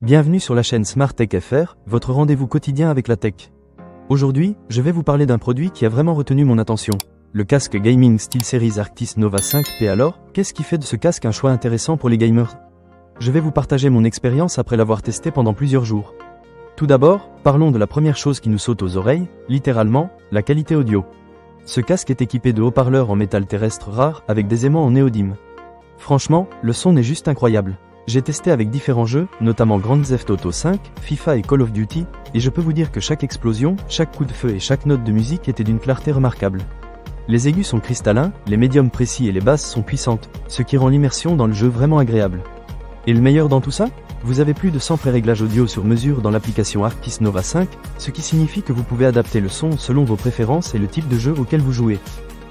Bienvenue sur la chaîne Smart Tech FR, votre rendez-vous quotidien avec la tech. Aujourd'hui, je vais vous parler d'un produit qui a vraiment retenu mon attention. Le casque gaming SteelSeries Arctis Nova 5P. Alors, qu'est-ce qui fait de ce casque un choix intéressant pour les gamers? Je vais vous partager mon expérience après l'avoir testé pendant plusieurs jours. Tout d'abord, parlons de la première chose qui nous saute aux oreilles, littéralement, la qualité audio. Ce casque est équipé de haut-parleurs en métal terrestre rare avec des aimants en néodyme. Franchement, le son est juste incroyable. J'ai testé avec différents jeux, notamment Grand Theft Auto 5, FIFA et Call of Duty, et je peux vous dire que chaque explosion, chaque coup de feu et chaque note de musique était d'une clarté remarquable. Les aigus sont cristallins, les médiums précis et les basses sont puissantes, ce qui rend l'immersion dans le jeu vraiment agréable. Et le meilleur dans tout ça? Vous avez plus de 100 pré-réglages audio sur mesure dans l'application Arctis Nova 5, ce qui signifie que vous pouvez adapter le son selon vos préférences et le type de jeu auquel vous jouez.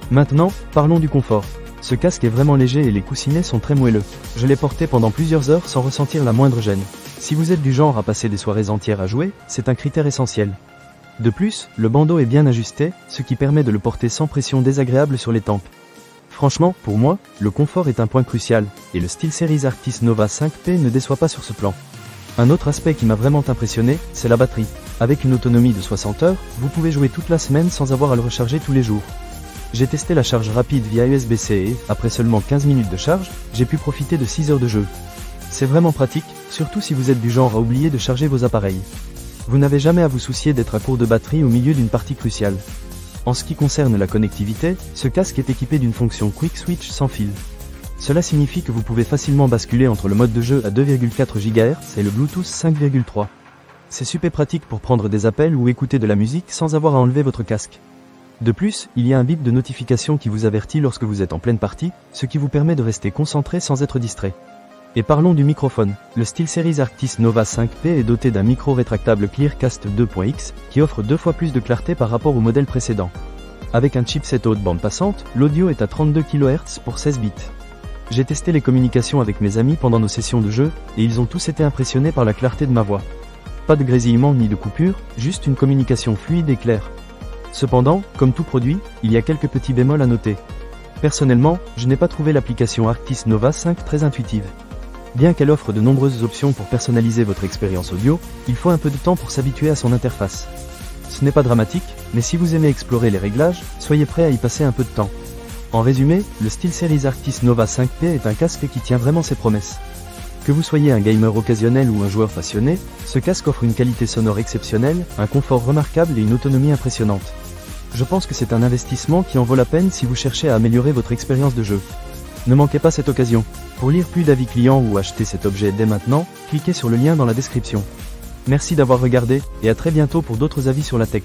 Maintenant, parlons du confort. Ce casque est vraiment léger et les coussinets sont très moelleux. Je l'ai porté pendant plusieurs heures sans ressentir la moindre gêne. Si vous êtes du genre à passer des soirées entières à jouer, c'est un critère essentiel. De plus, le bandeau est bien ajusté, ce qui permet de le porter sans pression désagréable sur les tempes. Franchement, pour moi, le confort est un point crucial, et le SteelSeries Arctis Nova 5P ne déçoit pas sur ce plan. Un autre aspect qui m'a vraiment impressionné, c'est la batterie. Avec une autonomie de 60 heures, vous pouvez jouer toute la semaine sans avoir à le recharger tous les jours. J'ai testé la charge rapide via USB-C et, après seulement 15 minutes de charge, j'ai pu profiter de 6 heures de jeu. C'est vraiment pratique, surtout si vous êtes du genre à oublier de charger vos appareils. Vous n'avez jamais à vous soucier d'être à court de batterie au milieu d'une partie cruciale. En ce qui concerne la connectivité, ce casque est équipé d'une fonction Quick Switch sans fil. Cela signifie que vous pouvez facilement basculer entre le mode de jeu à 2,4 GHz et le Bluetooth 5,3. C'est super pratique pour prendre des appels ou écouter de la musique sans avoir à enlever votre casque. De plus, il y a un bip de notification qui vous avertit lorsque vous êtes en pleine partie, ce qui vous permet de rester concentré sans être distrait. Et parlons du microphone. Le SteelSeries Arctis Nova 5P est doté d'un micro rétractable Clearcast 2.x, qui offre 2 fois plus de clarté par rapport au modèle précédent. Avec un chipset haute bande passante, l'audio est à 32 kHz pour 16 bits. J'ai testé les communications avec mes amis pendant nos sessions de jeu, et ils ont tous été impressionnés par la clarté de ma voix. Pas de grésillement ni de coupure, juste une communication fluide et claire. Cependant, comme tout produit, il y a quelques petits bémols à noter. Personnellement, je n'ai pas trouvé l'application Arctis Nova 5 très intuitive. Bien qu'elle offre de nombreuses options pour personnaliser votre expérience audio, il faut un peu de temps pour s'habituer à son interface. Ce n'est pas dramatique, mais si vous aimez explorer les réglages, soyez prêt à y passer un peu de temps. En résumé, le SteelSeries Arctis Nova 5P est un casque qui tient vraiment ses promesses. Que vous soyez un gamer occasionnel ou un joueur passionné, ce casque offre une qualité sonore exceptionnelle, un confort remarquable et une autonomie impressionnante. Je pense que c'est un investissement qui en vaut la peine si vous cherchez à améliorer votre expérience de jeu. Ne manquez pas cette occasion. Pour lire plus d'avis clients ou acheter cet objet dès maintenant, cliquez sur le lien dans la description. Merci d'avoir regardé, et à très bientôt pour d'autres avis sur la tech.